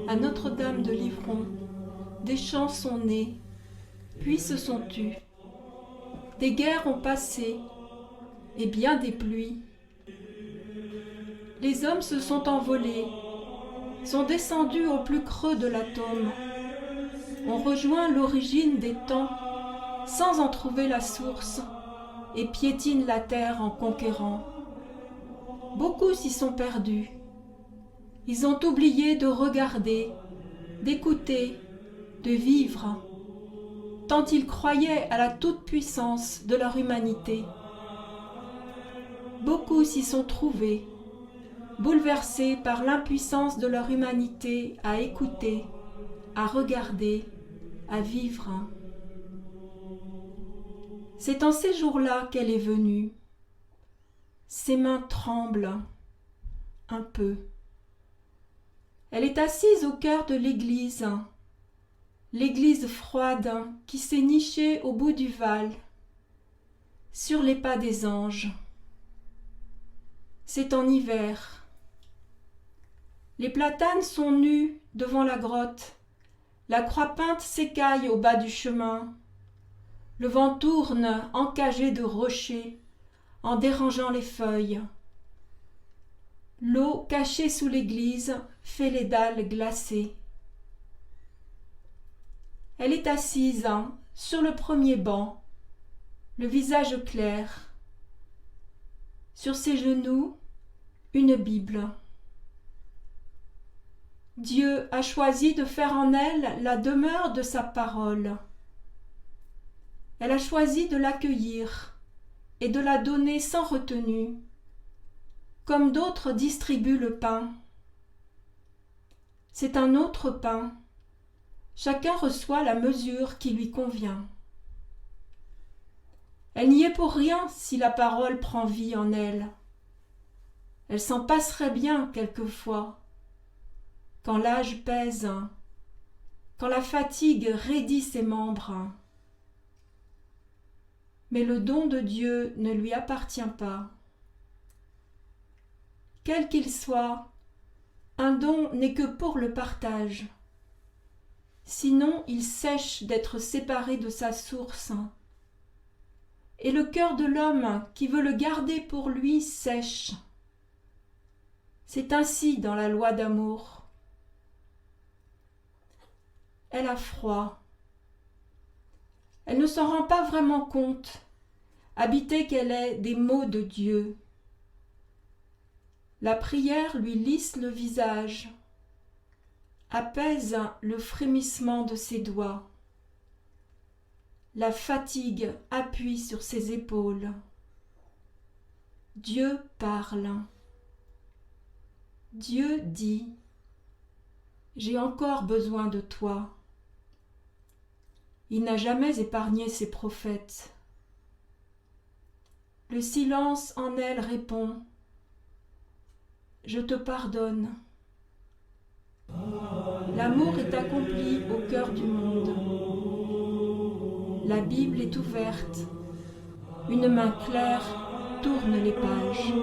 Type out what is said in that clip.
À Notre-Dame de Livron, des chants sont nés, puis se sont tus. Des guerres ont passé, et bien des pluies. Les hommes se sont envolés, sont descendus au plus creux de l'atome, ont rejoint l'origine des temps, sans en trouver la source, et piétinent la terre en conquérant. Beaucoup s'y sont perdus. Ils ont oublié de regarder, d'écouter, de vivre, tant ils croyaient à la toute-puissance de leur humanité. Beaucoup s'y sont trouvés, bouleversés par l'impuissance de leur humanité à écouter, à regarder, à vivre. C'est en ces jours-là qu'elle est venue. Ses mains tremblent un peu. Elle est assise au cœur de l'église froide qui s'est nichée au bout du val, sur les pas des anges. C'est en hiver. Les platanes sont nus devant la grotte, la croix peinte s'écaille au bas du chemin. Le vent tourne encagé de rochers, en dérangeant les feuilles. L'eau cachée sous l'église fait les dalles glacées. Elle est assise sur le premier banc, le visage clair. Sur ses genoux, une Bible. Dieu a choisi de faire en elle la demeure de sa parole. Elle a choisi de l'accueillir et de la donner sans retenue, comme d'autres distribuent le pain. C'est un autre pain. Chacun reçoit la mesure qui lui convient. Elle n'y est pour rien si la parole prend vie en elle. Elle s'en passerait bien quelquefois, quand l'âge pèse, quand la fatigue raidit ses membres. Mais le don de Dieu ne lui appartient pas. Quel qu'il soit, un don n'est que pour le partage. Sinon, il sèche d'être séparé de sa source. Et le cœur de l'homme qui veut le garder pour lui sèche. C'est ainsi dans la loi d'amour. Elle a froid. Elle ne s'en rend pas vraiment compte, habitée qu'elle est des mots de Dieu. La prière lui lisse le visage, apaise le frémissement de ses doigts. La fatigue appuie sur ses épaules. Dieu parle. Dieu dit « J'ai encore besoin de toi ». Il n'a jamais épargné ses prophètes. Le silence en elle répond « Je te pardonne ». L'amour est accompli au cœur du monde. La Bible est ouverte. Une main claire tourne les pages.